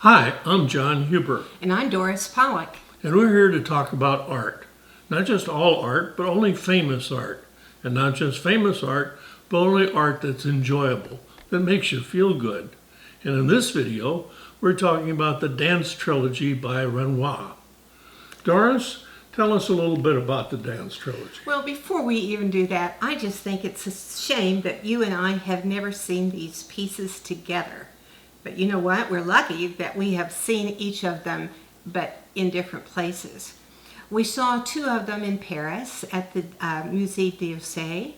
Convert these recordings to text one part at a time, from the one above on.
Hi, I'm John Huber, And I'm Doris Pollock. and we're here to talk about art. Not just all art, but only famous art. And not just famous art, but only art that's enjoyable, that makes you feel good. And in this video, we're talking about the Dance Trilogy by Renoir. Doris, tell us a little bit about the Dance Trilogy. Well, before we even do that, I just think it's a shame that you and I have never seen these pieces together. But you know what? We're lucky that we have seen each of them, but in different places. We saw two of them in Paris at the Musée d'Orsay,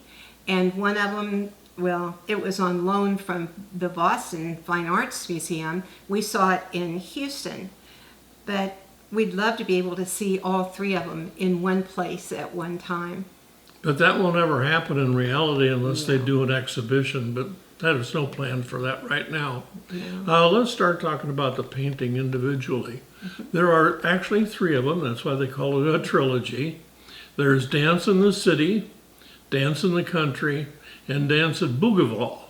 and one of them, well, it was on loan from the Boston Fine Arts Museum. We saw it in Houston, but we'd love to be able to see all three of them in one place at one time. But that will never happen in reality unless they do an exhibition, but that is no plan for that right now. Let's start talking about the painting individually. There are actually three of them, that's why they call it a trilogy. There's Dance in the City, Dance in the Country, and Dance at Bougival.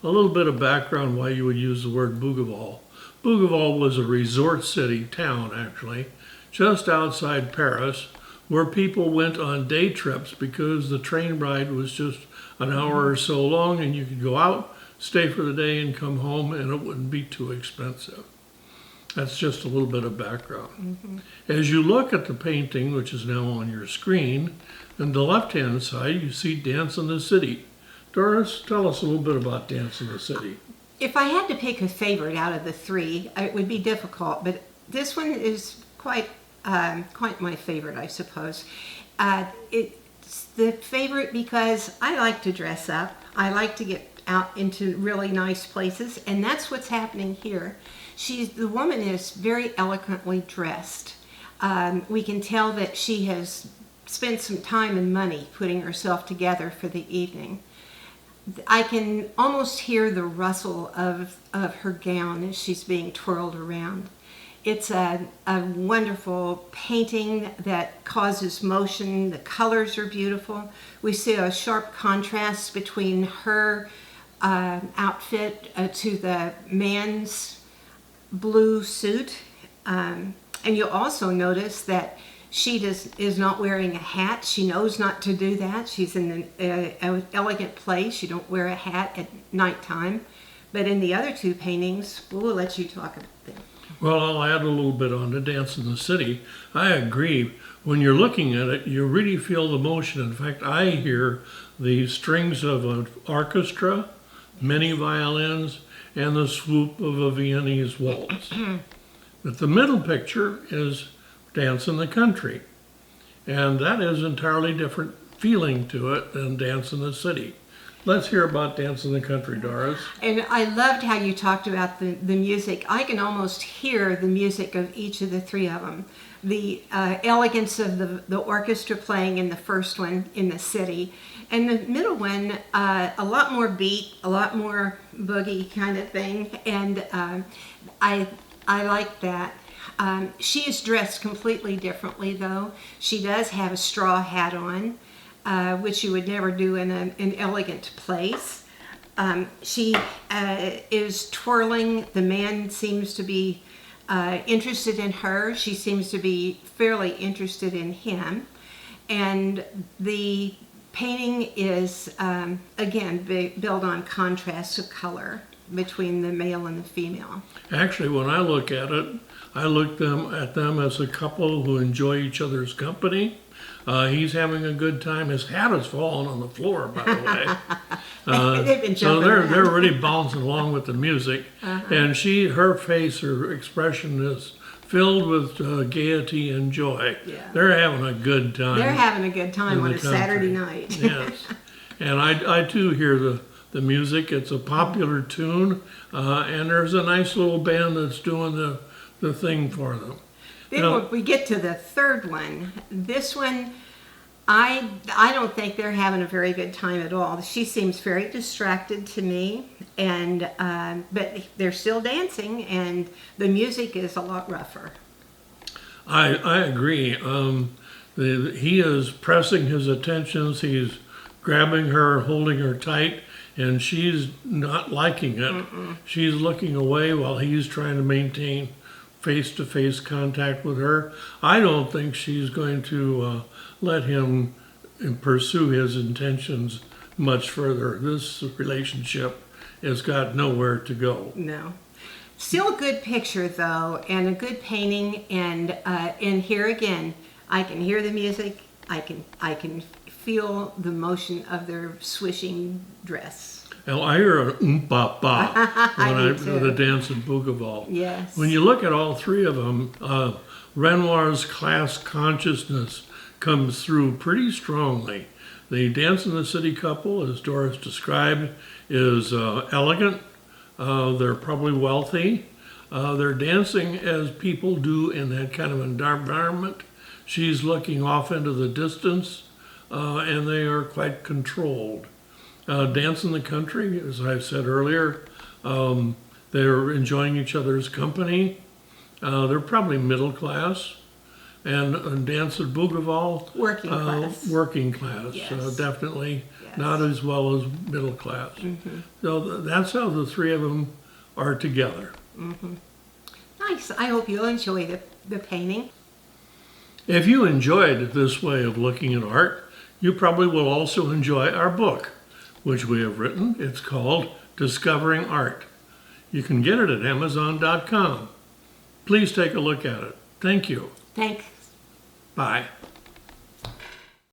A little bit of background why you would use the word Bougival. Bougival was a resort city, town actually, just outside Paris, where people went on day trips because the train ride was just an hour or so long and you could go out, stay for the day and come home and it wouldn't be too expensive. That's just a little bit of background. As you look at the painting, which is now on your screen, on the left-hand side you see Dance in the City. Doris, tell us a little bit about Dance in the City. If I had to pick a favorite out of the three, it would be difficult, but this one is quite my favorite, I suppose. It's the favorite because I like to dress up. I like to get out into really nice places, and that's what's happening here. The woman is very elegantly dressed. We can tell that she has spent some time and money putting herself together for the evening. I can almost hear the rustle of her gown as she's being twirled around. It's a wonderful painting that causes motion. The colors are beautiful. We see a sharp contrast between her outfit to the man's blue suit. And you'll also notice that she is not wearing a hat. She knows not to do that. She's in an elegant place. You don't wear a hat at nighttime. But in the other two paintings, we'll let you talk about them. Well, I'll add a little bit on to Dance in the City. I agree. When you're looking at it, you really feel the motion. In fact, I hear the strings of an orchestra, many violins, and the swoop of a Viennese waltz. But the middle picture is Dance in the Country. And that is entirely different feeling to it than Dance in the City. Let's hear about Dance in the Country, Doris. And I loved how you talked about the music. I can almost hear the music of each of the three of them. The elegance of the orchestra playing in the first one in the city. And the middle one, a lot more beat, a lot more boogie kind of thing. And I like that. She is dressed completely differently, though. She does have a straw hat on, which you would never do in an elegant place. She is twirling. The man seems to be interested in her. She seems to be fairly interested in him. And the painting is, again, built on contrast of color between the male and the female. Actually, when I look at it, I look at them as a couple who enjoy each other's company. He's having a good time. His hat has fallen on the floor, by the way. They've been So jumping they're around. really bouncing along with the music. And her face, her expression is filled with gaiety and joy. Yeah. They're having a good time. They're having a good time in on the a Saturday country. night. Yes. And I too hear the music. It's a popular tune, and there's a nice little band that's doing the thing for them. Then Now- when we get to the third one, this one, I don't think they're having a very good time at all. She seems very distracted to me, and but they're still dancing, and the music is a lot rougher. I agree. He is pressing his attentions. He's grabbing her, holding her tight, and she's not liking it. She's looking away while he's trying to maintain face-to-face contact with her. I don't think she's going to let him pursue his intentions much further. This relationship has got nowhere to go. No. Still a good picture though, and a good painting, and here again, I can hear the music. I can feel the motion of their swishing dress. Well, I hear a ba when do too. the dance in Bougival. Yes. When you look at all three of them, Renoir's class consciousness comes through pretty strongly. The Dance in the City couple, as Doris described, is elegant. They're probably wealthy. They're dancing as people do in that kind of environment. She's looking off into the distance, and they are quite controlled. Dance in the Country, as I said earlier, they're enjoying each other's company. They're probably middle class. And Dance at Bougival, Working class. Working class, Yes. Definitely Yes. not as well as middle class. So that's how the three of them are together. Nice. I hope you'll enjoy the painting. If you enjoyed this way of looking at art, you probably will also enjoy our book, which we have written. It's called Discovering Art. You can get it at Amazon.com. Please take a look at it. Thank you. Thanks. Bye.